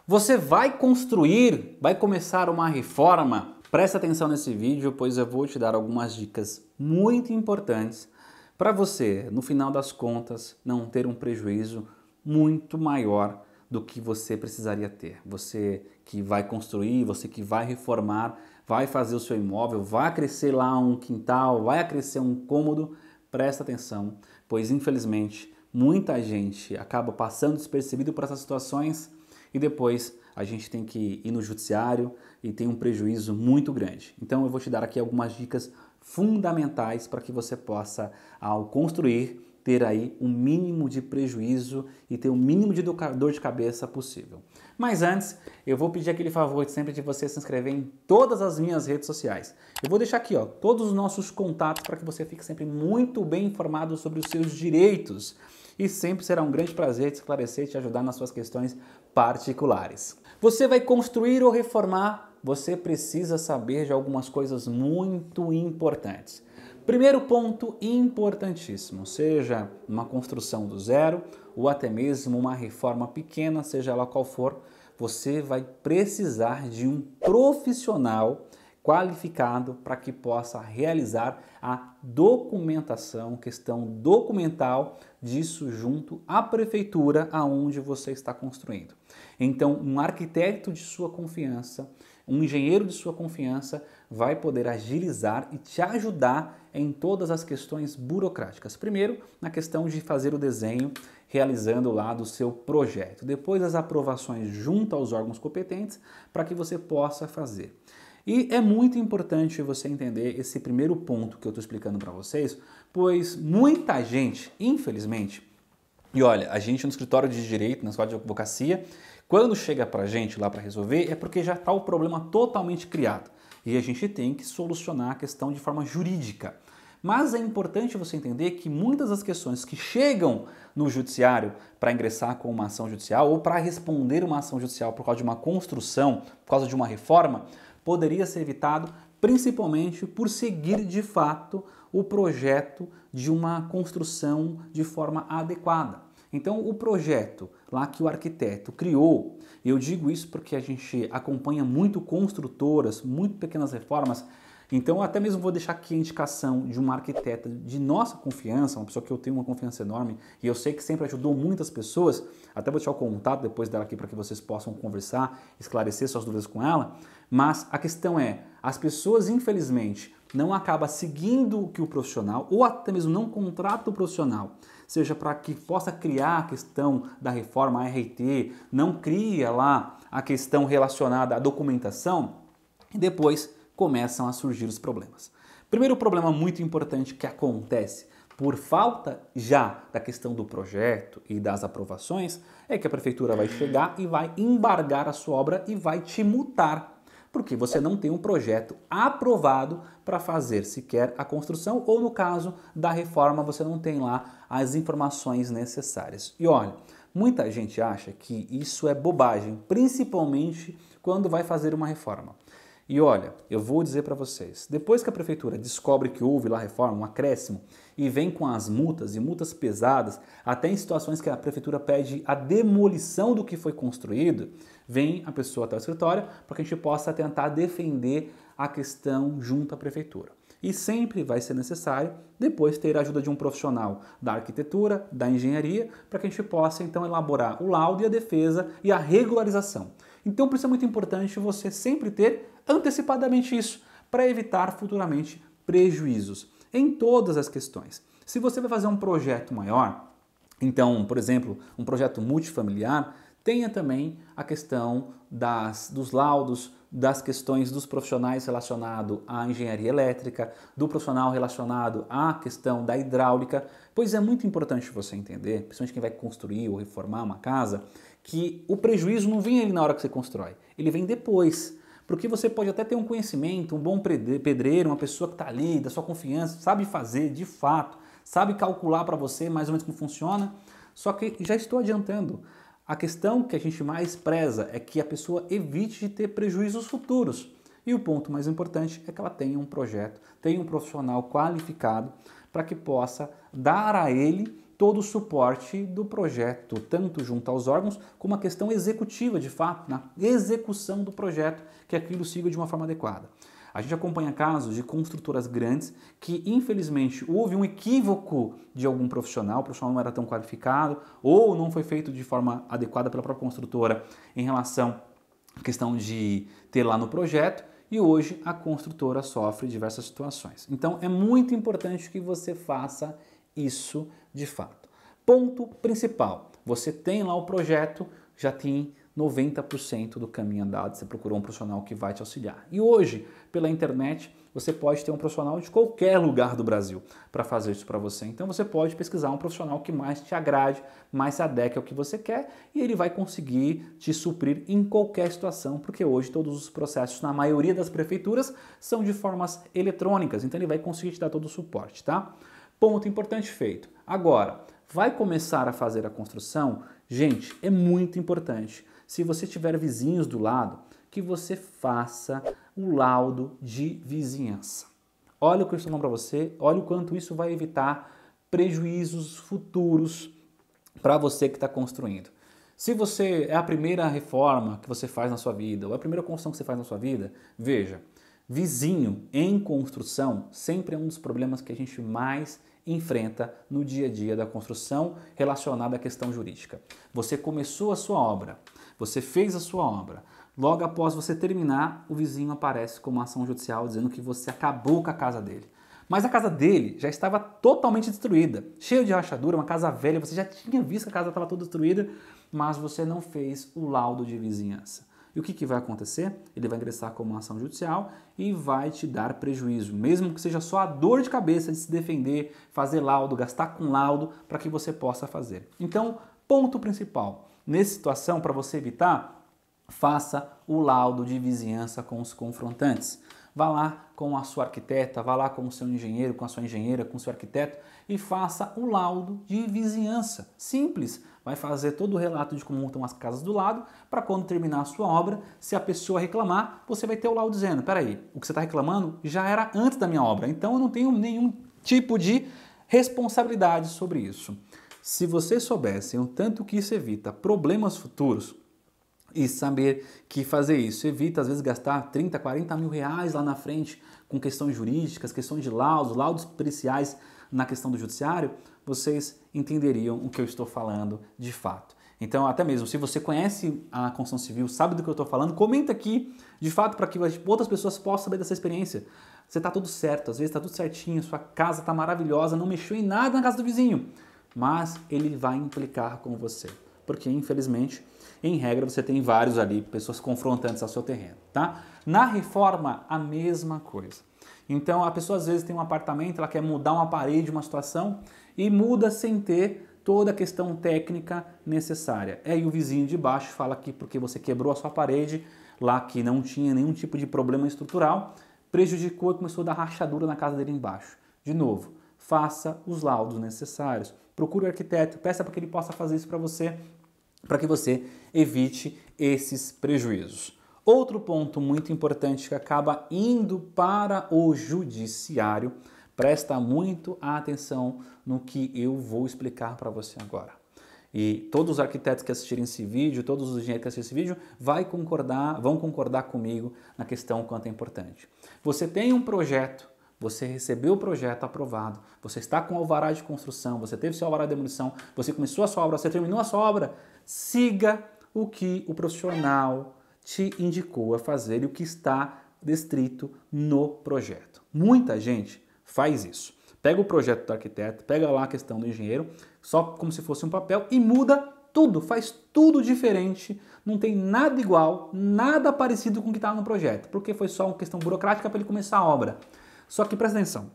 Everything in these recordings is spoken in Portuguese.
Você vai construir, vai começar uma reforma? Presta atenção nesse vídeo, pois eu vou te dar algumas dicas muito importantes para você, no final das contas, não ter um prejuízo muito maior do que você precisaria ter. Você que vai construir, você que vai reformar, vai fazer o seu imóvel, vai crescer lá um quintal, vai crescer um cômodo, presta atenção, pois infelizmente muita gente acaba passando despercebido por essas situações e depois a gente tem que ir no judiciário e tem um prejuízo muito grande. Então eu vou te dar aqui algumas dicas fundamentais para que você possa, ao construir, ter aí um mínimo de prejuízo e ter o mínimo de dor de cabeça possível. Mas antes, eu vou pedir aquele favor sempre de você se inscrever em todas as minhas redes sociais. Eu vou deixar aqui todos os nossos contatos para que você fique sempre muito bem informado sobre os seus direitos. E sempre será um grande prazer te esclarecer e te ajudar nas suas questões particulares. Você vai construir ou reformar, você precisa saber de algumas coisas muito importantes. Primeiro ponto importantíssimo, seja uma construção do zero ou até mesmo uma reforma pequena, seja ela qual for, você vai precisar de um profissional qualificado para que possa realizar a documentação, questão documental disso junto à prefeitura aonde você está construindo. Então, um arquiteto de sua confiança, um engenheiro de sua confiança vai poder agilizar e te ajudar em todas as questões burocráticas. Primeiro, na questão de fazer o desenho, realizando lá do seu projeto. Depois, as aprovações junto aos órgãos competentes para que você possa fazer. E é muito importante você entender esse primeiro ponto que eu estou explicando para vocês, pois muita gente, infelizmente, e olha, a gente no escritório de direito, na escola de advocacia, quando chega para a gente lá para resolver, é porque já está o problema totalmente criado. E a gente tem que solucionar a questão de forma jurídica. Mas é importante você entender que muitas das questões que chegam no judiciário para ingressar com uma ação judicial ou para responder uma ação judicial por causa de uma construção, por causa de uma reforma, poderia ser evitado principalmente por seguir de fato o projeto de uma construção de forma adequada. Então o projeto lá que o arquiteto criou, eu digo isso porque a gente acompanha muito construtoras, muito pequenas reformas, então eu até mesmo vou deixar aqui a indicação de uma arquiteta de nossa confiança, uma pessoa que eu tenho uma confiança enorme e eu sei que sempre ajudou muitas pessoas, até vou deixar o contato depois dela aqui para que vocês possam conversar, esclarecer suas dúvidas com ela, mas a questão é, as pessoas infelizmente não acabam seguindo o que o profissional ou até mesmo não contratam o profissional, seja para que possa criar a questão da reforma a RT, não cria lá a questão relacionada à documentação e depois começam a surgir os problemas. Primeiro problema muito importante que acontece por falta já da questão do projeto e das aprovações é que a prefeitura vai chegar e vai embargar a sua obra e vai te multar, porque você não tem um projeto aprovado para fazer sequer a construção ou no caso da reforma você não tem lá as informações necessárias. E olha, muita gente acha que isso é bobagem, principalmente quando vai fazer uma reforma. E olha, eu vou dizer para vocês, depois que a prefeitura descobre que houve lá reforma, um acréscimo, e vem com as multas, e multas pesadas, até em situações que a prefeitura pede a demolição do que foi construído, vem a pessoa até o escritório para que a gente possa tentar defender a questão junto à prefeitura. E sempre vai ser necessário depois ter a ajuda de um profissional da arquitetura, da engenharia, para que a gente possa então elaborar o laudo e a defesa e a regularização. Então por isso é muito importante você sempre ter antecipadamente isso, para evitar futuramente prejuízos em todas as questões. Se você vai fazer um projeto maior, então, por exemplo, um projeto multifamiliar, tenha também a questão dos laudos, das questões dos profissionais relacionados à engenharia elétrica, do profissional relacionado à questão da hidráulica, pois é muito importante você entender, principalmente quem vai construir ou reformar uma casa, que o prejuízo não vem ali na hora que você constrói, ele vem depois. Porque você pode até ter um conhecimento, um bom pedreiro, uma pessoa que está ali, da sua confiança, sabe fazer de fato, sabe calcular para você mais ou menos como funciona, só que já estou adiantando. A questão que a gente mais preza é que a pessoa evite de ter prejuízos futuros. E o ponto mais importante é que ela tenha um projeto, tenha um profissional qualificado para que possa dar a ele todo o suporte do projeto, tanto junto aos órgãos, como a questão executiva, de fato, na execução do projeto, que aquilo siga de uma forma adequada. A gente acompanha casos de construtoras grandes que, infelizmente, houve um equívoco de algum profissional, o profissional não era tão qualificado ou não foi feito de forma adequada pela própria construtora em relação à questão de ter lá no projeto, e hoje a construtora sofre diversas situações. Então é muito importante que você faça isso de fato. Ponto principal, você tem lá o projeto, já tem 90% do caminho andado, você procurou um profissional que vai te auxiliar. E hoje, pela internet, você pode ter um profissional de qualquer lugar do Brasil para fazer isso para você. Então você pode pesquisar um profissional que mais te agrade, mais se adeque ao que você quer e ele vai conseguir te suprir em qualquer situação, porque hoje todos os processos, na maioria das prefeituras, são de formas eletrônicas, então ele vai conseguir te dar todo o suporte, tá? Ponto importante feito. Agora, vai começar a fazer a construção? Gente, é muito importante. Se você tiver vizinhos do lado, que você faça o laudo de vizinhança. Olha o que eu estou falando para você, olha o quanto isso vai evitar prejuízos futuros para você que está construindo. Se você é a primeira reforma que você faz na sua vida, ou a primeira construção que você faz na sua vida, veja, vizinho em construção sempre é um dos problemas que a gente mais enfrenta no dia a dia da construção relacionada à questão jurídica. Você começou a sua obra, você fez a sua obra, logo após você terminar, o vizinho aparece com uma ação judicial dizendo que você acabou com a casa dele. Mas a casa dele já estava totalmente destruída, cheia de rachadura, uma casa velha, você já tinha visto que a casa estava toda destruída, mas você não fez o laudo de vizinhança. E o que vai acontecer? Ele vai ingressar com uma ação judicial e vai te dar prejuízo, mesmo que seja só a dor de cabeça de se defender, fazer laudo, gastar com laudo para que você possa fazer. Então, ponto principal, nessa situação, para você evitar, faça o laudo de vizinhança com os confrontantes. Vá lá com a sua arquiteta, vá lá com o seu engenheiro, com a sua engenheira, com o seu arquiteto e faça o laudo de vizinhança. Simples. Vai fazer todo o relato de como estão as casas do lado, para quando terminar a sua obra, se a pessoa reclamar, você vai ter o laudo dizendo, peraí, o que você está reclamando já era antes da minha obra, então eu não tenho nenhum tipo de responsabilidade sobre isso. Se vocês soubessem o tanto que isso evita problemas futuros, e saber que fazer isso evita, às vezes, gastar 30, 40 mil reais lá na frente com questões jurídicas, questões de laudos periciais na questão do judiciário, vocês entenderiam o que eu estou falando de fato. Então, até mesmo, se você conhece a construção civil, sabe do que eu estou falando, comenta aqui, de fato, para que outras pessoas possam saber dessa experiência. Você está tudo certo, às vezes está tudo certinho, sua casa está maravilhosa, não mexeu em nada na casa do vizinho, mas ele vai implicar com você, porque, infelizmente, em regra, você tem vários ali, pessoas confrontantes ao seu terreno, tá? Na reforma, a mesma coisa. Então, a pessoa às vezes tem um apartamento, ela quer mudar uma parede, uma situação, e muda sem ter toda a questão técnica necessária. E o vizinho de baixo fala que porque você quebrou a sua parede, lá que não tinha nenhum tipo de problema estrutural, prejudicou e começou a dar rachadura na casa dele embaixo. De novo, faça os laudos necessários. Procure o arquiteto, peça para que ele possa fazer isso para que você evite esses prejuízos. Outro ponto muito importante que acaba indo para o judiciário, presta muito atenção no que eu vou explicar para você agora. E todos os arquitetos que assistirem esse vídeo, todos os engenheiros que assistirem esse vídeo, vão concordar comigo na questão quanto é importante. Você tem um projeto, você recebeu o projeto aprovado, você está com alvará de construção, você teve seu alvará de demolição, você começou a sua obra, você terminou a sua obra, siga o que o profissional te indicou a fazer e o que está descrito no projeto. Muita gente faz isso. Pega o projeto do arquiteto, pega lá a questão do engenheiro, só como se fosse um papel e muda tudo, faz tudo diferente, não tem nada igual, nada parecido com o que estava no projeto, porque foi só uma questão burocrática para ele começar a obra. Só que presta atenção,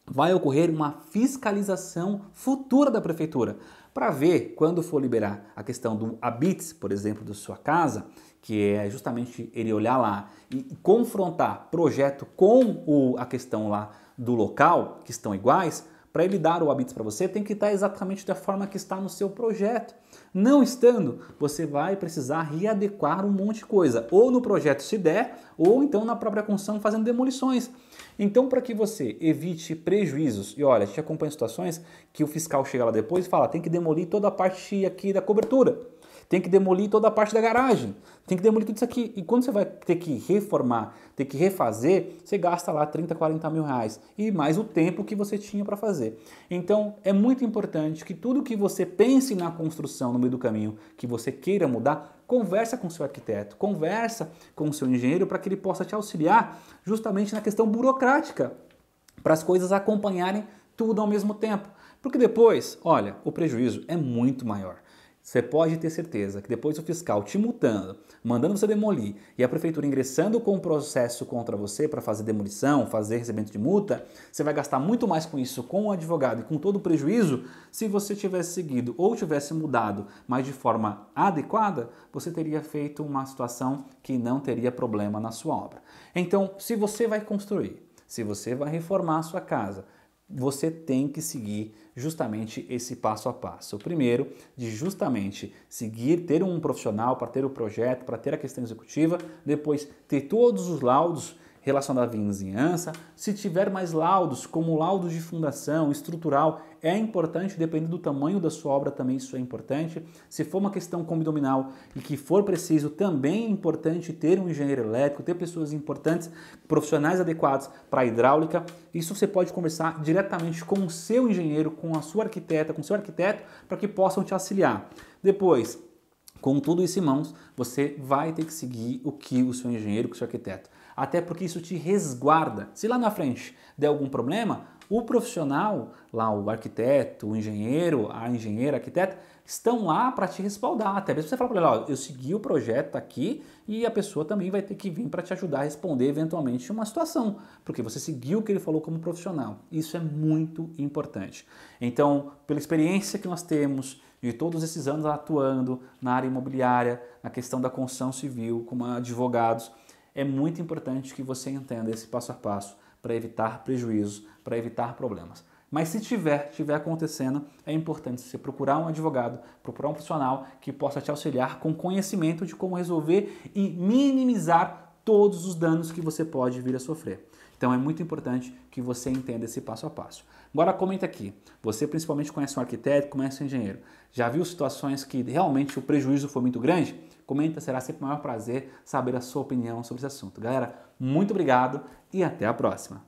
vai ocorrer uma fiscalização futura da prefeitura para ver, quando for liberar a questão do habite, por exemplo, da sua casa, que é justamente ele olhar lá e confrontar projeto com a questão lá do local, que estão iguais, para ele dar o habitus para você, tem que estar exatamente da forma que está no seu projeto. Não estando, você vai precisar readequar um monte de coisa, ou no projeto se der, ou então na própria construção fazendo demolições. Então, para que você evite prejuízos, e olha, a gente acompanha situações que o fiscal chega lá depois e fala, tem que demolir toda a parte aqui da cobertura, tem que demolir toda a parte da garagem, tem que demolir tudo isso aqui. E quando você vai ter que reformar, ter que refazer, você gasta lá 30, 40 mil reais e mais o tempo que você tinha para fazer. Então é muito importante que tudo que você pense na construção no meio do caminho, que você queira mudar, conversa com o seu arquiteto, conversa com o seu engenheiro para que ele possa te auxiliar justamente na questão burocrática, para as coisas acompanharem tudo ao mesmo tempo. Porque depois, olha, o prejuízo é muito maior. Você pode ter certeza que depois o fiscal te multando, mandando você demolir e a prefeitura ingressando com um processo contra você para fazer demolição, fazer recebimento de multa, você vai gastar muito mais com isso, com o advogado e com todo o prejuízo. Se você tivesse seguido ou tivesse mudado, mas de forma adequada, você teria feito uma situação que não teria problema na sua obra. Então, se você vai construir, se você vai reformar a sua casa, você tem que seguir justamente esse passo a passo. O primeiro, de justamente seguir, ter um profissional para ter o projeto, para ter a questão executiva, depois ter todos os laudos relacionados à vizinhança. Se tiver mais laudos, como laudos de fundação, estrutural, é importante, dependendo do tamanho da sua obra também isso é importante. Se for uma questão condominial e que for preciso, também é importante ter um engenheiro elétrico, ter pessoas importantes, profissionais adequados para a hidráulica. Isso você pode conversar diretamente com o seu engenheiro, com a sua arquiteta, com o seu arquiteto, para que possam te auxiliar. Depois, com tudo isso em mãos, você vai ter que seguir o que o seu engenheiro, o seu arquiteto. Até porque isso te resguarda. Se lá na frente der algum problema, o profissional, lá o arquiteto, o engenheiro, a engenheira, a arquiteta, estão lá para te respaldar. Até mesmo você fala para ele, ó, eu segui o projeto aqui e a pessoa também vai ter que vir para te ajudar a responder eventualmente uma situação, porque você seguiu o que ele falou como profissional. Isso é muito importante. Então, pela experiência que nós temos de todos esses anos atuando na área imobiliária, na questão da construção civil, como advogados, é muito importante que você entenda esse passo a passo para evitar prejuízos, para evitar problemas. Mas se tiver acontecendo, é importante você procurar um advogado, procurar um profissional que possa te auxiliar com conhecimento de como resolver e minimizar todos os danos que você pode vir a sofrer. Então é muito importante que você entenda esse passo a passo. Agora comenta aqui, você principalmente conhece um arquiteto, conhece um engenheiro, já viu situações que realmente o prejuízo foi muito grande? Comenta, será sempre o maior prazer saber a sua opinião sobre esse assunto. Galera, muito obrigado e até a próxima.